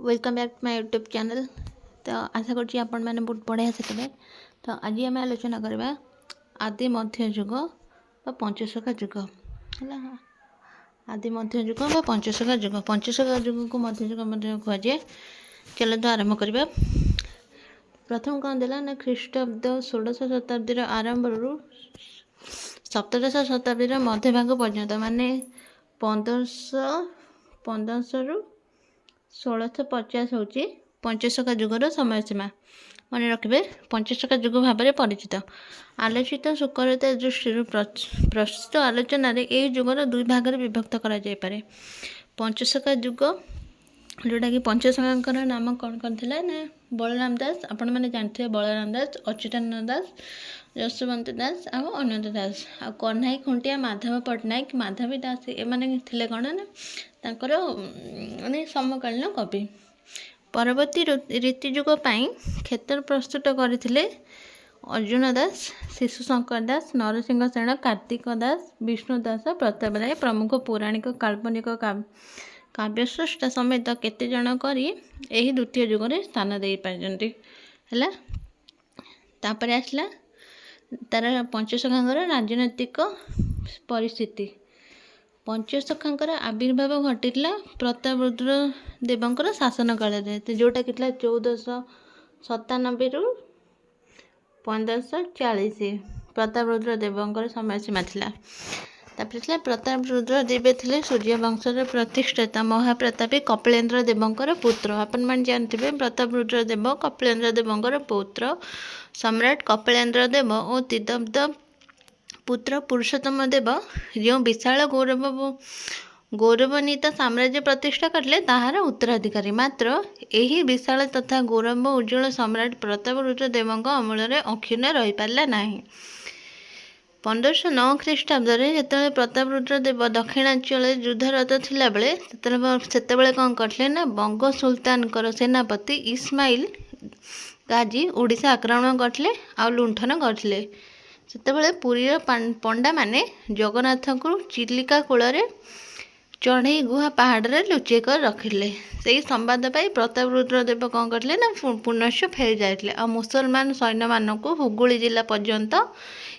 Welcome back to my YouTube channel. तो आशा करुँच आपण मैंने बहुत बढ़िया से। तो आज आम आलोचना करवा आदि मध्य युग पंचशखा युग है। आदि मध्य युग पंचशखा युग को मध्य युग कहुए। चलो तो आरंभ करवा। प्रथम कौन देला ना ख्रीष्टाब्द 16 शताब्दी आरंभ सप्तदश शताब्दी मध्य भाग पर्यंत माने 1500 रु 1650 हूँ पंचशखा युगर समय सीमा। मन रखिए पंचशखा युग भाव में परिचित आलोचित सुकरता दृष्टि प्रस्तुत आलोचन यह युगर दुई भाग में विभक्त कर पंचशखा युग जोटा कि पंचशखा नाम कौन करथिला ना बलराम दास। आपण मैंने जानते बलराम दास, अच्युतानंद दास, यशवंत दास आ अनंत दास आ कन्हाई खुंटिया माधव पट्टनायक माधवी दास एमाने थिले कौन ना तांकर माने समकालीन कवि। परवर्ती रीतियुग क्षेत्र प्रस्तुत करथिले अर्जुन दास, शिशु शंकर दास, नरसिंह सेन, कार्तिक दास, विष्णु दास, प्रताप राय प्रमुख पौराणिक काल्पनिक काव्यसृष्टा समेत केते जन करी एही द्वितीय युग में स्थान दे पारजंती है। तापर आसला तार पंचशखांकर राजनैतिक परिस्थिति। पंचशखांकर आविर्भाव घटिला प्रतापरुद्र देवंकर शासन काल जोटा कि 1497 रु 1540 प्रतापरुद्र देवंकर समय सीमा थिला। तापर प्रतापरुद्र देव थे सूर्यवंशर प्रतिष्ठाता महाप्रतापी कपिलेन्द्र देवंकर पुत्र। आपण मैंने जानते प्रतापरुद्र देव कपिलेन्द्र देवंकर पुत्र। सम्राट कपिलेन्द्र देव और तिदब्द पुत्र पुरुषोत्तम देव जो विशाल गौरवान्वित साम्राज्य प्रतिष्ठा करले ताहार उत्तराधिकारी। मात्र यही विशाल तथा गौरव उज्ज्वल सम्राट प्रतापरुद्र देवंक अमूल अक्षुण्ण रही पारला नहीं। 1509 ख्रीष्टाब्द जो प्रतापरुद्र देव दक्षिणांचल युद्धरत थिला बेले सेतेबेले कौन करथिले ना बंग सुल्तान सेनापति इस्माइल गाजी ओडिशा आक्रमण करथिले आ लुंठन करथिले। सेतेबेले पुरीर पंडा माने जगन्नाथ को चिलिका कूल चढ़ई गुहा पहाड़ रे लुचेई कर रखिले। से संवाद पाई प्रतापरुद्र देव कौन करथिले ना पुनश्च फेरी जाइथिले आ मुसलमान सैन्य मानक हुगुली जिला पर्यंत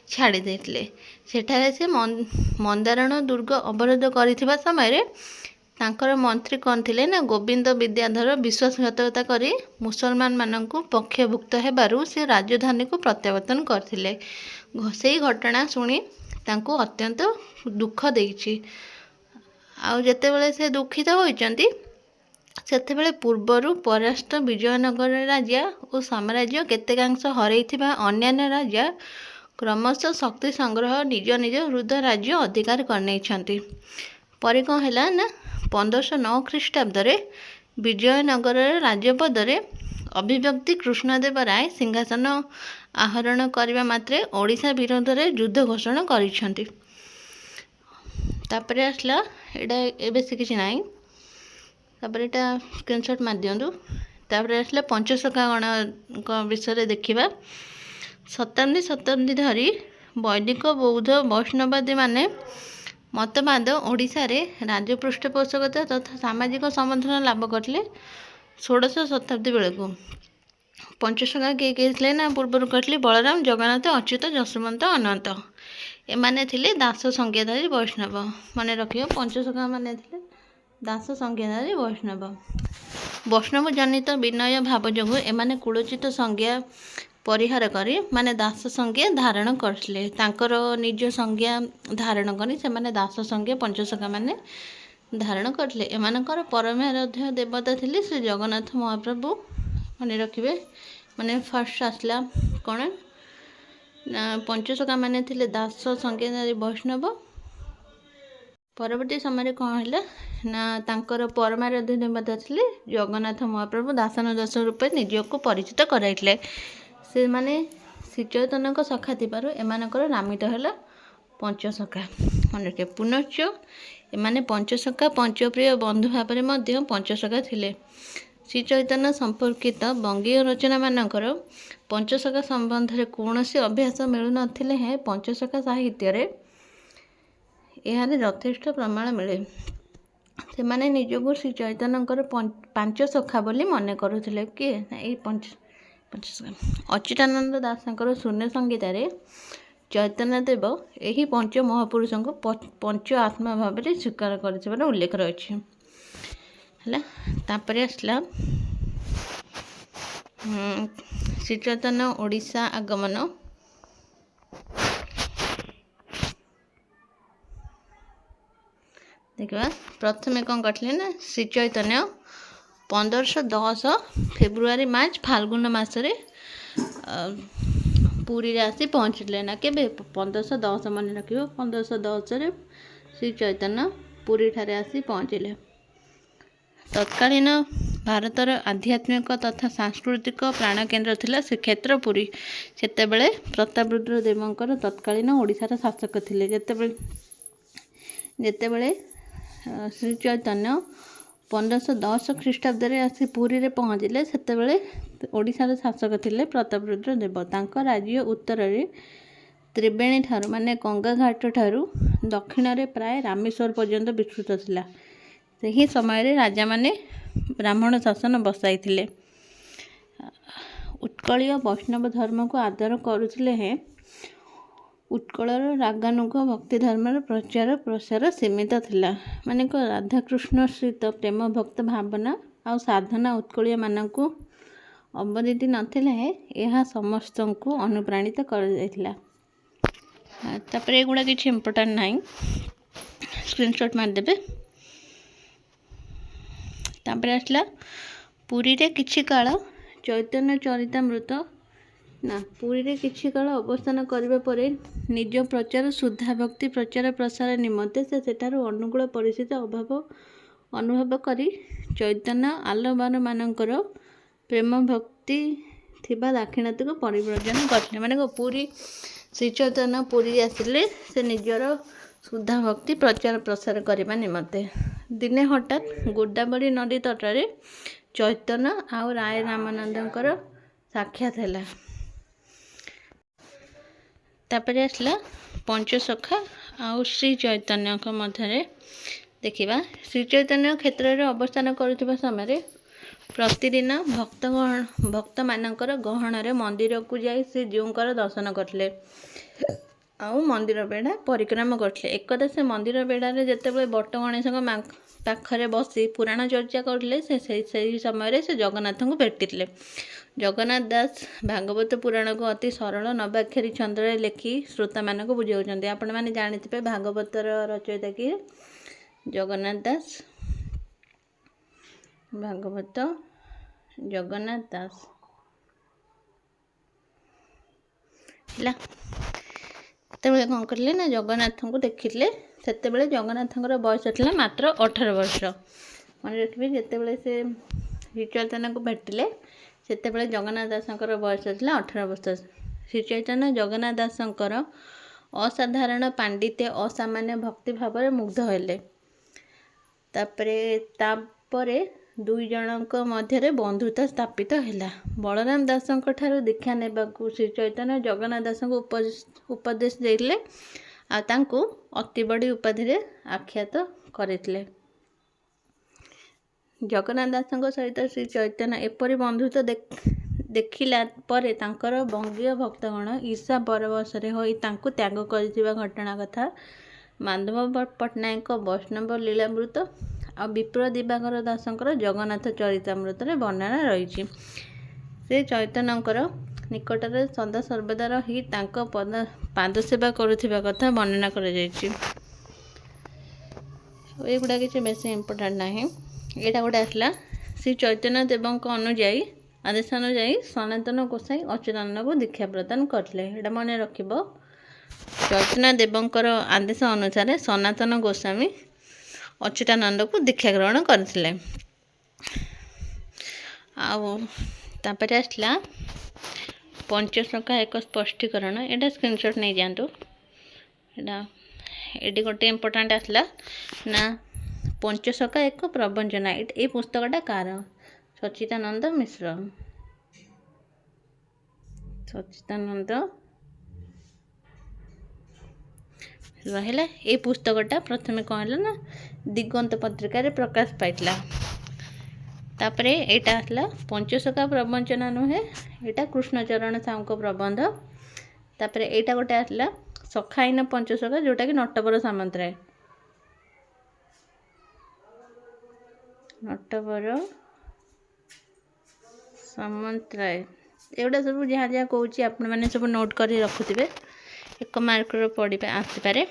छाड़ी देथिले। सेठारे से मंदारण दुर्ग अवरोध करिथिबा समय तांकर मंत्री कौन थिले ना गोविंद विद्याधर विश्वासघातकता करी मुसलमान मानक पक्षभुक्त हेबारु से राजधानी को प्रत्यावर्तन करथिले। से घटना शुणी तांको अत्यंत दुख देइछि। आउ जेतेबेले से दुखित होइचंती सेतेबेले पूर्वरु परास्त विजयनगर राजा और साम्राज्य केतेकांश हरैथिबा अन्यान्य राजा क्रमशः शक्ति संग्रह निज निज वृद्ध राज्य अधिकार करनेइछंती। परे कौन है ना 1509 ख्रीष्टाब्द विजयनगर राजपद अभिव्यक्ति कृष्णदेव राय सिंहासन आहरण करने मात्रे ओडिशा विरोध में युद्ध घोषणा करिसेंती। तापर आसला एटा बेसी किछि नाही। तापर एटा स्क्रीनशॉट मार दियंतु। तापर आसला पंचशखा गण विषय देखिबा। शताब्दी धरी वैदिक बौद्ध वैष्णवादी माने मतवाद ओडिशा रे राज्य पृष्ठपोषकता तथा सामाजिक समर्थन लाभ करले। 16 शताब्दी बेलू पंचशखा किए ना पूर्वर कहली बलराम, जगन्नाथ, अच्युत, यशवंत, अनंत एमाने थिले दास संज्ञाधारी वैष्णव। मन रखियो पंचशखा माने थिले दास संज्ञाधारी वैष्णव। वैष्णव जनित विनय भाव जोगु एमाने कुलचित संज्ञा परिहार करी माने दास संज्ञा धारण करथिले। तांकर निज संज्ञा धारण करी से माने दास संज्ञा पंचशखा माने धारण करथिले। एमानकर परमाराध्य देवता थिले श्री जगन्नाथ महाप्रभु। मन रखिए माने फर्स्ट आसला कौन पंचशखा माने थिले दास संज्ञाधारी वैष्णव। परवर्ती समय कौन है ना तांकर परमाराध्य देवता थिले जगन्नाथ महाप्रभु दासन दास रूपे निजको परिचित कराइले। से माने श्री चैतन्य सखा थिबारु एमानकर नामित है पंचशखा। मन रखिए पुनश्च एमाने पंचशखा पंचप्रिय बंधु भाव में पंचशखा थिले। श्री चैतन्य संपर्कित बंगीय रचना मानकर पंचशखा संबंध में कौन सी अभ्यास मिलू नथिले हैं पंचशखा साहित्य रे यह यथेष्ट प्रमाण मिले। ସେମାନେ ନିଜକୁ ଶ୍ରୀ ଚୈତନ୍ୟଙ୍କର ପାଞ୍ଚ ସଖା ବୋଲି ମନେ କରୁଥିଲେ। କିଏ ନା ଏଇ ପାଞ୍ଚ ସଖା। ଅଚ୍ୟୁତାନନ୍ଦ ଦାସଙ୍କର ଶୂନ୍ୟ ସଂହିତାରେ ଚୈତନ୍ୟଦେବ ଏହି ପଞ୍ଚ ମହାପୁରୁଷଙ୍କୁ ପଞ୍ଚ ଆତ୍ମା ଭାବରେ ସ୍ୱୀକାର କରିଥିବାର ଉଲ୍ଲେଖ ରହିଛି। ହେଲା, ତାପରେ ଆସିଲା ଶ୍ରୀ ଚୈତନ୍ୟ ଓଡ଼ିଶା ଆଗମନ। ଦେଖିବା, ପ୍ରଥମେ କ'ଣ କରିଥିଲେ ନା ଶ୍ରୀ ଚୈତନ୍ୟ 1510 ଫେବୃଆରୀ ମାର୍ଚ୍ଚ ଫାଲ୍ଗୁନ ମାସରେ ପୁରୀରେ ଆସି ପହଞ୍ଚିଥିଲେ। ନା କେବେ 1510 ମନେ ରଖିବ, 1510ରେ ଶ୍ରୀ ଚୈତନ୍ୟ ପୁରୀଠାରେ ଆସି ପହଞ୍ଚିଲେ। ତତ୍କାଳୀନ ଭାରତର ଆଧ୍ୟାତ୍ମିକ ତଥା ସାଂସ୍କୃତିକ ପ୍ରାଣକେନ୍ଦ୍ର ଥିଲା ଶ୍ରୀକ୍ଷେତ୍ର ପୁରୀ। ସେତେବେଳେ ପ୍ରତାପରୁଦ୍ର ଦେବଙ୍କର ତତ୍କାଳୀନ ଓଡ଼ିଶାର ଶାସକ ଥିଲେ। ଯେତେବେଳେ ଶ୍ରୀ ଚୈତନ୍ୟ 1510 ଖ୍ରୀଷ୍ଟାବ୍ଦରେ ଆସି ପୁରୀରେ ପହଞ୍ଚିଲେ, ସେତେବେଳେ ଓଡ଼ିଶାର ଶାସକ ଥିଲେ ପ୍ରତାପରୁଦ୍ର ଦେବ। ତାଙ୍କ ରାଜ୍ୟ ଉତ୍ତରରେ ତ୍ରିବେଣୀ ଠାରୁ ମାନେ ଗଙ୍ଗାଘାଟ ଠାରୁ ଦକ୍ଷିଣରେ ପ୍ରାୟ ରାମେଶ୍ୱର ପର୍ଯ୍ୟନ୍ତ ବିସ୍ତୃତ ଥିଲା। ସେହି ସମୟରେ ରାଜାମାନେ ବ୍ରାହ୍ମଣ ଶାସନ ବସାଇଥିଲେ। ଉତ୍କଳୀୟ ବୈଷ୍ଣବ ଧର୍ମକୁ ଆଦର କରୁଥିଲେ ହେଁ ଉତ୍କଳର ରାଗାନୁଗ ଭକ୍ତି ଧର୍ମର ପ୍ରଚାର ପ୍ରସାର ସୀମିତ ଥିଲା। ମାନେ ରାଧାକୃଷ୍ଣ ସହିତ ପ୍ରେମ ଭକ୍ତ ଭାବନା ଆଉ ସାଧନା ଉତ୍କଳୀୟମାନଙ୍କୁ ଅବଦିତି ନଥିଲେ ହେଁ ଏହା ସମସ୍ତଙ୍କୁ ଅନୁପ୍ରାଣିତ କରାଯାଇଥିଲା। ତାପରେ ଏଗୁଡ଼ା କିଛି ଇମ୍ପୋର୍ଟାଣ୍ଟ ନାହିଁ, ସ୍କ୍ରିନଶଟ୍ ମାରିଦେବେ। ତାପରେ ଆସିଲା ପୁରୀରେ କିଛି କାଳ ଚୈତନ୍ୟ ଚରିତାମୃତ ପୁରୀରେ କିଛି କାଳ ଅବସ୍ଥାନ କରିବା ପରେ ନିଜ ପ୍ରଚାର ଶୁଦ୍ଧା ଭକ୍ତି ପ୍ରଚାର ପ୍ରସାର ନିମନ୍ତେ ସେ ସେଠାରୁ ଅନୁକୂଳ ପରିସ୍ଥିତି ଅନୁଭବ କରି ଚୈତନ୍ୟ ଆଲବାରମାନଙ୍କର ପ୍ରେମ ଭକ୍ତି ଥିବା ଦାକ୍ଷିଣାତ୍ୟକୁ ପରିବ୍ରଜନ କରିଥିଲେ। ମାନେ ପୁରୀ ଶ୍ରୀ ଚୈତନ୍ୟ ପୁରୀ ଆସିଲେ ସେ ନିଜର ଶୁଦ୍ଧା ଭକ୍ତି ପ୍ରଚାର ପ୍ରସାର କରିବା ନିମନ୍ତେ। ଦିନେ ହଠାତ୍ ଗୋଦାବରୀ ନଦୀ ତଟରେ ଚୈତନ୍ୟ ଆଉ ରାୟ ରାମାନନ୍ଦଙ୍କର ସାକ୍ଷାତ ହେଲା। ତାପରେ ଆସିଲା ପଞ୍ଚସଖା ଆଉ ଶ୍ରୀ ଚୈତନ୍ୟଙ୍କ ମଧ୍ୟରେ। ଦେଖିବା, ଶ୍ରୀ ଚୈତନ୍ୟ କ୍ଷେତ୍ରରେ ଅବସ୍ଥାନ କରୁଥିବା ସମୟରେ ପ୍ରତିଦିନ ଭକ୍ତମାନଙ୍କର ଗହଣରେ ମନ୍ଦିରକୁ ଯାଇ ଶ୍ରୀଜୀଉଙ୍କର ଦର୍ଶନ କରିଥିଲେ ଆଉ ମନ୍ଦିର ବେଢ଼ା ପରିକ୍ରମା କରିଥିଲେ। ଏକଦା ସେ ମନ୍ଦିର ବେଢ଼ାରେ ଯେତେବେଳେ ବଟ ଗଣେଶଙ୍କ ପାଖରେ ବସି ପୁରାଣ ଚର୍ଚ୍ଚା କରୁଥିଲେ, ସେହି ସମୟରେ ସେ ଜଗନ୍ନାଥଙ୍କୁ ଭେଟିଥିଲେ। ଜଗନ୍ନାଥ ଦାସ ଭାଗବତ ପୁରାଣକୁ ଅତି ସରଳ ନବାକ୍ଷରୀ ଛନ୍ଦରେ ଲେଖି ଶ୍ରୋତାମାନଙ୍କୁ ବୁଝାଉଛନ୍ତି। ଆପଣମାନେ ଜାଣିଥିବେ ଭାଗବତର ରଚୟିତା କିଏ? ଜଗନ୍ନାଥ ଦାସ। ଭାଗବତ ଜଗନ୍ନାଥ ଦାସ। ହେଲା, ସେତେବେଳେ କ'ଣ କରିଲେ ନା ଜଗନ୍ନାଥଙ୍କୁ ଦେଖିଥିଲେ। ସେତେବେଳେ ଜଗନ୍ନାଥଙ୍କର ବୟସ ଥିଲା ମାତ୍ର 18 ବର୍ଷ। ମନେ ରଖିବେ, ଯେତେବେଳେ ସେ ଶ୍ରୀ ଚୈତନ୍ୟଙ୍କୁ ଭେଟିଲେ ସେତେବେଳେ ଜଗନ୍ନାଥ ଦାସଙ୍କର ବୟସ ଥିଲା 18 ବର୍ଷ। ଶ୍ରୀ ଚୈତନ୍ୟ ଜଗନ୍ନାଥ ଦାସଙ୍କର ଅସାଧାରଣ ପାଣ୍ଡିତ୍ୟ ଅସାମାନ୍ୟ ଭକ୍ତି ଭାବରେ ମୁଗ୍ଧ ହେଲେ। ତାପରେ ଦୁଇ ଜଣଙ୍କ ମଧ୍ୟରେ ବନ୍ଧୁତା ସ୍ଥାପିତ ହେଲା। ବଳରାମ ଦାସଙ୍କ ଠାରୁ ଦୀକ୍ଷା ନେବାକୁ ଶ୍ରୀ ଚୈତନ୍ୟ ଜଗନ୍ନାଥ ଦାସଙ୍କୁ ଉପଦେଶ ଦେଇଥିଲେ ଆଉ ତାଙ୍କୁ ଅତି ବଡ଼ି ଉପାଧିରେ ଆଖ୍ୟାତ କରିଥିଲେ। ଜଗନ୍ନାଥ ଦାସଙ୍କ ସହିତ ଶ୍ରୀ ଚୈତନ୍ୟ ଏପରି ବନ୍ଧୁତ୍ୱ ଦେଖିଲା ପରେ ତାଙ୍କର ବଙ୍ଗୀୟ ଭକ୍ତଗଣ ଈର୍ଷା ପରବଶରେ ହୋଇ ତାଙ୍କୁ ତ୍ୟାଗ କରିଥିବା ଘଟଣା କଥା ମାଧବ ପଟ୍ଟନାୟକଙ୍କ ବୈଷ୍ଣବ ଲୀଳାମୃତ ଆଉ ବିପ୍ର ଦିବାକର ଦାସଙ୍କର ଜଗନ୍ନାଥ ଚରିତାମୃତରେ ବର୍ଣ୍ଣନା ରହିଛି। ସେ ଚୈତନ୍ୟଙ୍କର ନିକଟରେ ସଦାସର୍ବଦା ରହି ତାଙ୍କ ପାଦସେବା କରୁଥିବା କଥା ବର୍ଣ୍ଣନା କରାଯାଇଛି। ଏଗୁଡ଼ା କିଛି ବେଶୀ ଇମ୍ପୋର୍ଟାଣ୍ଟ ନାହିଁ। ଏଇଟା ଗୋଟେ ଆସିଲା ଶ୍ରୀ ଚୈତନ୍ୟ ଦେବଙ୍କ ଆଦେଶ ଅନୁଯାୟୀ ସନାତନ ଗୋସାଇଁ ଅଚ୍ୟୁତାନନ୍ଦଙ୍କୁ ଦୀକ୍ଷା ପ୍ରଦାନ କରିଥିଲେ। ଏଇଟା ମନେ ରଖିବ, ଚୈତନ୍ୟ ଦେବଙ୍କର ଆଦେଶ ଅନୁସାରେ ସନାତନ ଗୋସ୍ୱାମୀ ଅଚ୍ୟୁତାନନ୍ଦଙ୍କୁ ଦୀକ୍ଷା ଗ୍ରହଣ କରିଥିଲେ। ଆଉ ତାପରେ ଆସିଲା ପଞ୍ଚସଖା ଏକ ସ୍ପଷ୍ଟୀକରଣ। ଏଇଟା ସ୍କ୍ରିନଶଟ୍ ନେଇଯାଆନ୍ତୁ। ଏଠି ଗୋଟେ ଇମ୍ପୋର୍ଟାଣ୍ଟ ଆସିଲା ନା ପଞ୍ଚସଖା ଏକ ପ୍ରବଞ୍ଚନା। ଏଇ ପୁସ୍ତକଟା କାହାର? ସଚ୍ଚିଦାନନ୍ଦ ମିଶ୍ର। रहिला। ए पुस्तकटा प्रथमे कौन है ना दिगंत पत्रिकार प्रकाश पाइला। तापर एटा आसला पंचसखा प्रवंचना नुहे, एटा कृष्णचरण साहू को प्रबंध। तापर एटा गोटे आसला सखाइन पंचसखा जोटा कि नटवर सामंतराय, नटवर सामंतराय। एगुड़ा सब जहाँ जहाँ कौच आपण मैंने सब नोट कर रखुवे, एक मार्कर पढ़ आसपे।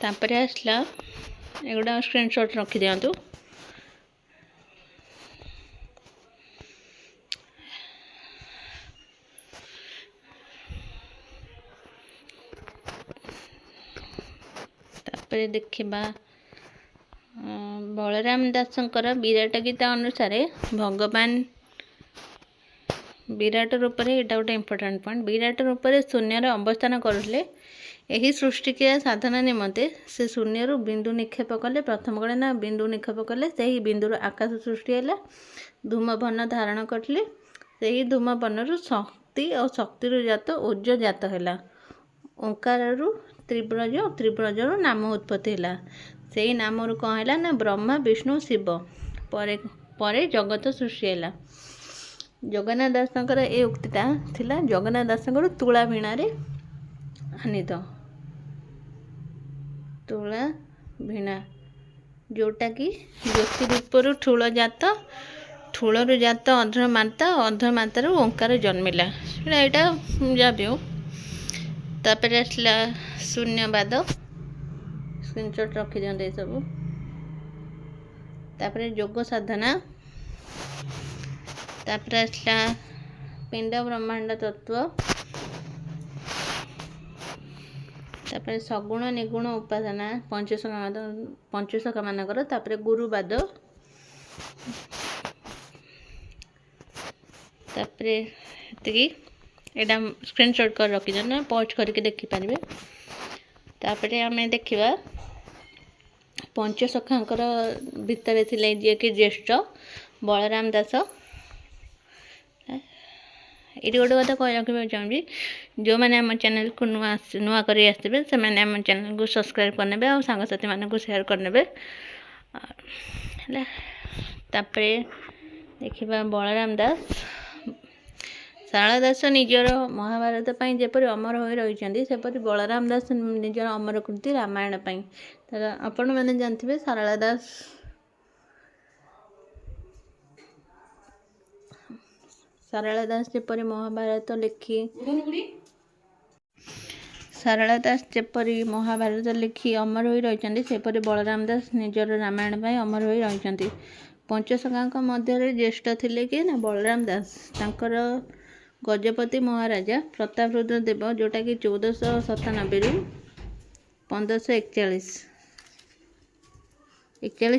तापर आसला एगुड़ा स्क्रीनशॉट रखी दिंतु। तापर देखिबा बलराम दासंकर विराट गीता अनुसार भगवान विराट रूप में यहाँ गोटे इम्पोर्टाट पॉइंट, विराट रूप में शून्यर अवस्थान करुले। यही सृष्टिक्रिया साधना निमंते से शून्य बिंदु निक्षेप कले। प्रथम कले ना बिंदु निक्षेप कले, से ही बिंदु आकाश सृष्टि है। धूमबर्ण धारण करले, से ही धूमबर्ण शक्ति और शक्ति जात ओज जात है। ओंकार त्रिव्रज, त्रिव्रज नाम उत्पत्ति है। से ही नाम कौन है ना ब्रह्मा विष्णु शिव परे जगत सृष्टि है। जगन्नाथ दासंकर ए उक्तिटा थिला जगन्नाथ दासंकर तुला वीणारे आनीत, तुला वीणा जोटा कि ज्योति रूपरू ठूल जात, ठूलरू जात अधमाता, अधमातारू ओंकार जन्मिला। यहाँ जहाँ भी हो। तापर आसला शून्यवाद, स्क्रीनशॉट रखी दिखते सब। तापर योग साधना, तापर आसला पिंड ब्रह्मांड तत्व, तापर सगुण निगुण उपासना पंचसखा मानकर। तापर गुरुवाद, तापर एटा स्क्रीनशॉट कर रखी ना पॉज करके देखिपारे। तापर आम देखा पंचसखांकर भितर थिले जे कि ज्येष्ठ बलराम दास। ये गोटे कथा कह रखा चाहिए, जो मैंने आम चैनल को नुआ कर आसवे से मैंने आम चैनल को सब्सक्राइब करने और सांगसाथी मान को शेयर करने। तापर देखा बलराम दास शारदा दास निजर महाभारत पर जपरी अमर हो रही सेपरी बलराम दास निजर अमर कृति रामायण पर। आपण मैंने जानते शारदा दास शारदा दास जपरी महाभारत लिखी, शारदा दास जपरी महाभारत लिखि अमर हो रही सेपरी बलराम दास निजर रामायण पर अमर हो रही। पंचसखा मध्य ज्येष्ठ थिले कि ना बलराम दास, तांकर गजपति महाराजा प्रतापरुद्र देव जोटा कि 1497 रु 1541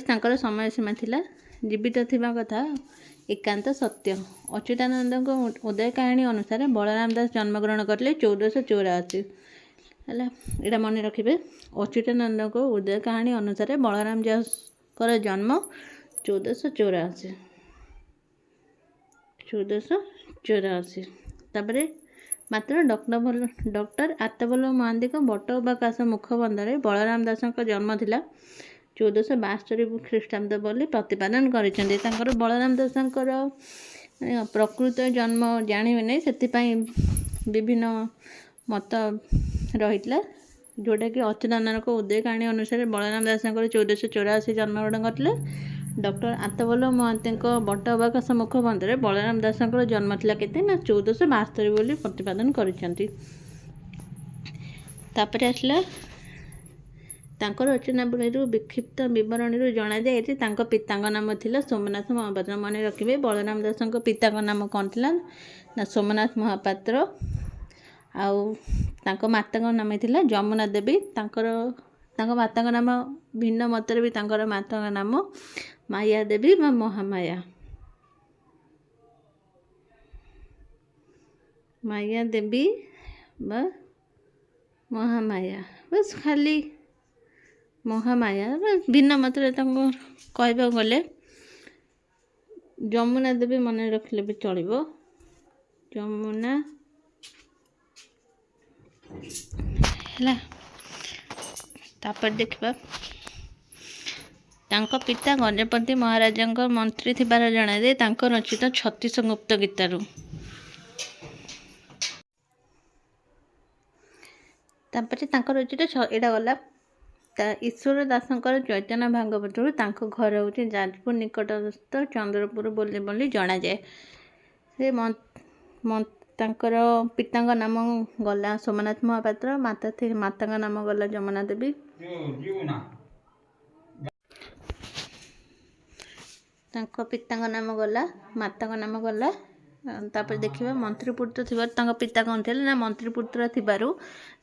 तांकर समय सीमा थिला। जीवित थिबा कथा एकांत सत्य। अच्युतानंद उदय कहानी अनुसार बलराम दास जन्मग्रहण करले 1484 है। यहाँ मन रखिए अच्युतानंद को उदय कहानी अनुसार बलराम दास जन्म 1484। तापर मात्र डॉक्टर आत्तबल्लभ महांती बट अवकाश मुखबंधर बलराम दास जन्म थिला 1472 ख्रीष्टाब्द बोली प्रतिपादन कर। बलराम दास प्रकृत जन्म जानवे नहीं, से विभिन्न मत रही जोटा कि अच्युतानंद को उदय कहानी अनुसार बलराम दास 1484 जन्मग्रहण करते। डॉक्टर आत्तबल्लभ महांती बट अवकाश मुखबंधर बलराम दास जन्म थिला केते ना 1472 बोली प्रतिपादन करिसेंती। तापर आसला तांकर रचनावली विक्षिप्त विवरणी जना जाए पिता नाम थिला सोमनाथ महापात्र। मन रखिए बलराम दास पिता नाम कौन थिला ना सोमनाथ महापात्र। आउ माता नाम थिला जमुना देवी। माता नाम भिन्न मतर भी माता नाम माया देवी व महामाया। माया देवी व महामाया, बस खाली महामाया भिन्न मतर कहवा गले जमुना देवी मन रखले भी चलो। जमुना ହେଲା। ତାପରେ ଦେଖିବା ତାଙ୍କ ପିତା ଗଜପତି ମହାରାଜାଙ୍କ ମନ୍ତ୍ରୀ ଥିବାର ଜଣାଯାଏ ତାଙ୍କ ରଚିତ ଛତିଶ ଗୁପ୍ତ ଗୀତାରୁ। ତାପରେ ତାଙ୍କ ରଚିତ ଏଇଟା ଗଲା। ଈଶ୍ୱର ଦାସଙ୍କର ଚୈତନ୍ୟ ଭାଗବତରୁ ତାଙ୍କ ଘର ହେଉଛି ଯାଜପୁର ନିକଟସ୍ଥ ଚନ୍ଦ୍ରପୁର ବୋଲି ଜଣାଯାଏ। ସେ ତାଙ୍କର ପିତାଙ୍କ ନାମ ଗଲା ସୋମନାଥ ମହାପାତ୍ର, ମାତାଙ୍କ ନାମ ଗଲା ଯମୁନା ଦେବୀ। ତାଙ୍କ ପିତାଙ୍କ ନାମ ଗଲା, ମାତାଙ୍କ ନାମ ଗଲା। ତାପରେ ଦେଖିବା ମନ୍ତ୍ରୀପୁତ୍ର ଥିବାରୁ ତାଙ୍କ ପିତା କ'ଣ ଥିଲେ ନା ମନ୍ତ୍ରୀପୁତ୍ର ଥିବାରୁ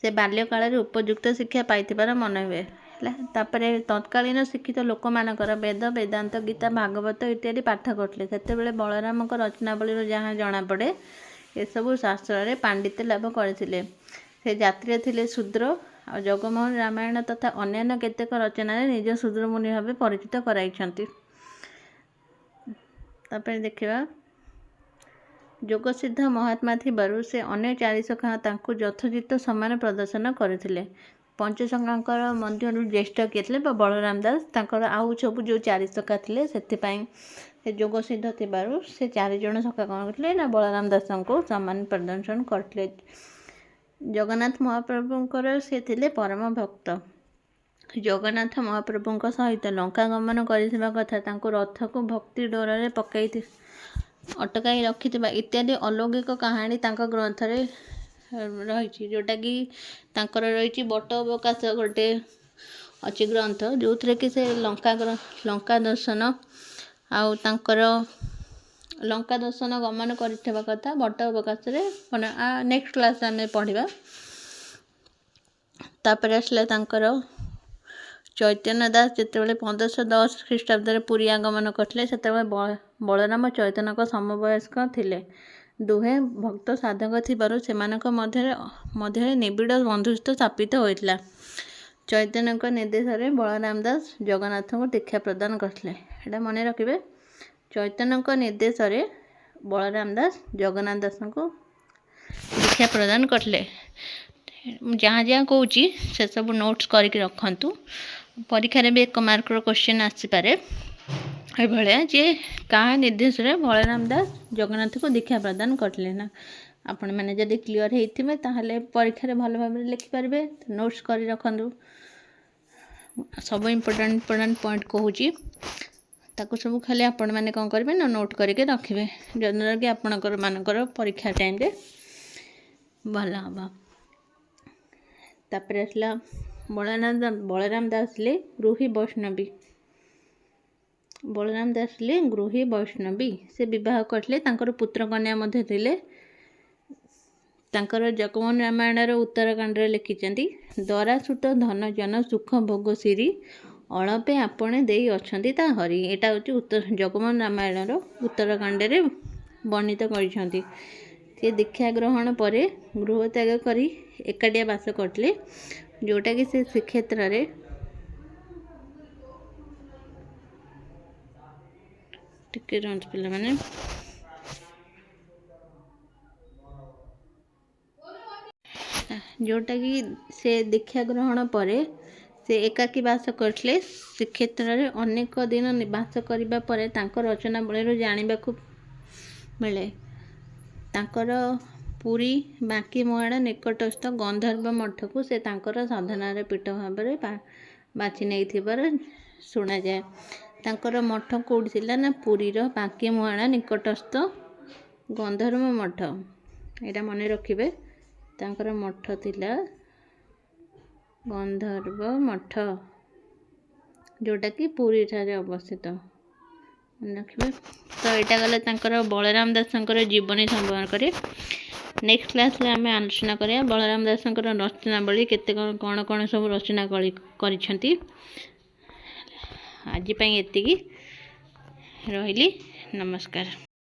ସେ ବାଲ୍ୟକାଳରେ ଉପଯୁକ୍ତ ଶିକ୍ଷା ପାଇଥିବାର ମନେ ହୁଏ ହେଲା। ତାପରେ ତତ୍କାଳୀନ ଶିକ୍ଷିତ ଲୋକମାନଙ୍କର ବେଦ, ବେଦାନ୍ତ, ଗୀତା, ଭାଗବତ ଇତ୍ୟାଦି ପାଠ କରୁଥିଲେ। ସେତେବେଳେ ବଳରାମଙ୍କ ରଚନାବଳୀରୁ ଯାହା ଜଣାପଡ଼େ ଏସବୁ ଶାସ୍ତ୍ରରେ ପାଣ୍ଡିତ୍ୟ ଲାଭ କରିଥିଲେ। ସେ ଜାତିରେ ଥିଲେ ଶୂଦ୍ର ଆଉ ଜଗମୋହନ ରାମାୟଣ ତଥା ଅନ୍ୟାନ୍ୟ କେତେକ ରଚନାରେ ନିଜ ଶୂଦ୍ରମୁନି ଭାବେ ପରିଚିତ କରାଇଛନ୍ତି। ତାପରେ ଦେଖିବା ଯୋଗସିଦ୍ଧ ମହାତ୍ମା ଥିବାରୁ ସେ ଅନ୍ୟ 4 ସଖା ତାଙ୍କୁ ଯଥୋଚିତ ସମ୍ମାନ ପ୍ରଦର୍ଶନ କରିଥିଲେ। ପଞ୍ଚସଖାଙ୍କର ମଧ୍ୟରୁ ଜ୍ୟେଷ୍ଠ କିଏ ଥିଲେ ବଳରାମ ଦାସ। ତାଙ୍କର ଆଉ ସବୁ ଯେଉଁ 4 ସଖା ଥିଲେ ସେଥିପାଇଁ ସେ ଯୋଗସିଦ୍ଧ ଥିବାରୁ ସେ 4 ଜଣ ସଖା କ'ଣ କରିଥିଲେ ନା ବଳରାମ ଦାସଙ୍କୁ ସମ୍ମାନ ପ୍ରଦର୍ଶନ କରିଥିଲେ। ଜଗନ୍ନାଥ ମହାପ୍ରଭୁଙ୍କର ସେ ଥିଲେ ପରମ ଭକ୍ତ। ଜଗନ୍ନାଥ ମହାପ୍ରଭୁଙ୍କ ସହିତ ଲଙ୍କା ଗମନ କରିଥିବା କଥା, ତାଙ୍କୁ ରଥକୁ ଭକ୍ତି ଡୋରରେ ଅଟକାଇ ରଖିଥିବା ଇତ୍ୟାଦି ଅଲୌକିକ କାହାଣୀ ତାଙ୍କ ଗ୍ରନ୍ଥରେ ରହିଛି। ଯେଉଁଟାକି ତାଙ୍କର ରହିଛି ବଟ ଅବକାଶ ଗୋଟେ ଅଛି ଗ୍ରନ୍ଥ, ଯେଉଁଥିରେ କି ସେ ଲଙ୍କା ଦର୍ଶନ ଆଉ ତାଙ୍କର ଲଙ୍କା ଦର୍ଶନ ଗମନ କରିଥିବା କଥା ବଟ ଅବକାଶରେ ନେକ୍ସଟ କ୍ଲାସ୍ ଆମେ ପଢ଼ିବା। ତାପରେ ଆସିଲା ତାଙ୍କର ଚୈତନ୍ୟ ଦାସ ଯେତେବେଳେ 1510 ଖ୍ରୀଷ୍ଟାବ୍ଦରେ ପୁରୀ ଆଗମନ କରିଥିଲେ ସେତେବେଳେ ବଳରାମ ଚୈତନ୍ୟଙ୍କ ସମବୟସ୍କ ଥିଲେ। ଦୁହେଁ ଭକ୍ତ ସାଧକ ଥିବାରୁ ସେମାନଙ୍କ ମଧ୍ୟରେ ନିବିଡ଼ ବନ୍ଧୁତ୍ୱ ସ୍ଥାପିତ ହୋଇଥିଲା। ଚୈତନ୍ୟଙ୍କ ନିର୍ଦ୍ଦେଶରେ ବଳରାମ ଦାସ ଜଗନ୍ନାଥଙ୍କୁ ଦୀକ୍ଷା ପ୍ରଦାନ କରିଥିଲେ। ଏଇଟା ମନେ ରଖିବେ, ଚୈତନ୍ୟଙ୍କ ନିର୍ଦ୍ଦେଶରେ ବଳରାମ ଦାସ ଜଗନ୍ନାଥ ଦାସଙ୍କୁ ଦୀକ୍ଷା ପ୍ରଦାନ କରିଥିଲେ। ମୁଁ ଯାହା କହୁଛି ସେସବୁ ନୋଟ୍ସ କରିକି ରଖନ୍ତୁ। ପରୀକ୍ଷାରେ ବି 1 ମାର୍କର କ୍ୱେଶ୍ଚିନ୍ ଆସିପାରେ ଏଭଳିଆ ଯେ କାହା ନିର୍ଦ୍ଦେଶରେ ବଳରାମ ଦାସ ଜଗନ୍ନାଥଙ୍କୁ ଦୀକ୍ଷା ପ୍ରଦାନ କରିଥିଲେ। ନା ଆପଣମାନେ ଯଦି କ୍ଲିଅର ହେଇଥିବେ ତାହେଲେ ପରୀକ୍ଷାରେ ଭଲ ଭାବରେ ଲେଖିପାରିବେ। ନୋଟ୍ସ କରି ରଖନ୍ତୁ। ସବୁ ଇମ୍ପୋର୍ଟାଣ୍ଟ ପଏଣ୍ଟ କହୁଛି, ତାକୁ ସବୁ ଖାଲି ଆପଣମାନେ କ'ଣ କରିବେ ନା ନୋଟ୍ କରିକି ରଖିବେ, ଯଦ୍ୱାରା କି ଆପଣମାନଙ୍କର ପରୀକ୍ଷା ଟାଇମ୍ରେ ଭଲ ହେବ। ତାପରେ ଆସିଲା ବଳରାମ ଦାସ ଥିଲେ ଗୃହୀ ବୈଷ୍ଣବୀ। ବଳରାମ ଦାସ ଥିଲେ ଗୃହୀ ବୈଷ୍ଣବୀ। ସେ ବିବାହ କରିଥିଲେ, ତାଙ୍କର ପୁତ୍ର କନ୍ୟା ମଧ୍ୟ ଥିଲେ। ତାଙ୍କର ଜଗମୋହନ ରାମାୟଣର ଉତ୍ତରକାଣ୍ଡରେ ଲେଖିଛନ୍ତି, ଦରାସୁତ ଧନଜନ ସୁଖ ଭୋଗ ସିରି ଅଳପେ ଆପଣେ ଦେଇ ଅଛନ୍ତି ତା ହରି। ଏଇଟା ହେଉଛି ଜଗମୋହନ ରାମାୟଣର ଉତ୍ତରକାଣ୍ଡରେ ବର୍ଣ୍ଣିତ କରିଛନ୍ତି। ସେ ଦୀକ୍ଷା ଗ୍ରହଣ ପରେ ଗୃହତ୍ୟାଗ କରି ଏକାଟିଆ ବାସ କରିଥିଲେ, ଯେଉଁଟାକି ସେ ଶ୍ରୀକ୍ଷେତ୍ରରେ ଟିକେ ରହନ୍ତୁ ପିଲାମାନେ, ଯେଉଁଟାକି ସେ ଦୀକ୍ଷା ଗ୍ରହଣ ପରେ ସେ ଏକାକୀ ବାସ କରିଥିଲେ। ଶ୍ରୀକ୍ଷେତ୍ରରେ ଅନେକ ଦିନ ବାସ କରିବା ପରେ ତାଙ୍କ ରଚନାବଳୀରୁ ଜାଣିବାକୁ ମିଳେ ତାଙ୍କର ପୁରୀ ବାଙ୍କି ମୁହାଣ ନିକଟସ୍ଥ ଗନ୍ଧର୍ବ ମଠକୁ ସେ ତାଙ୍କର ସାଧନାର ପୀଠ ଭାବରେ ବାଛି ନେଇଥିବାର ଶୁଣାଯାଏ। ତାଙ୍କର ମଠ କେଉଁଠି ଥିଲା ନା ପୁରୀର ବାଙ୍କି ମୁହାଣ ନିକଟସ୍ଥ ଗନ୍ଧର୍ବ ମଠ। ଏଇଟା ମନେ ରଖିବେ, ତାଙ୍କର ମଠ ଥିଲା ଗନ୍ଧର୍ବ ମଠ, ଯେଉଁଟାକି ପୁରୀଠାରେ ଅବସ୍ଥିତ। ମନେ ରଖିବେ। ତ ଏଇଟା ଗଲେ ତାଙ୍କର ବଳରାମ ଦାସଙ୍କର ଜୀବନୀ ସମ୍ପର୍କରେ। ନେକ୍ସଟ କ୍ଲାସ୍ରେ ଆମେ ଆଲୋଚନା କରିବା ବଳରାମ ଦାସଙ୍କର ରଚନାବଳୀ କେତେ କ'ଣ ସବୁ ରଚନା କରିଛନ୍ତି। ଆଜି ପାଇଁ ଏତିକି, ରହିଲି, ନମସ୍କାର।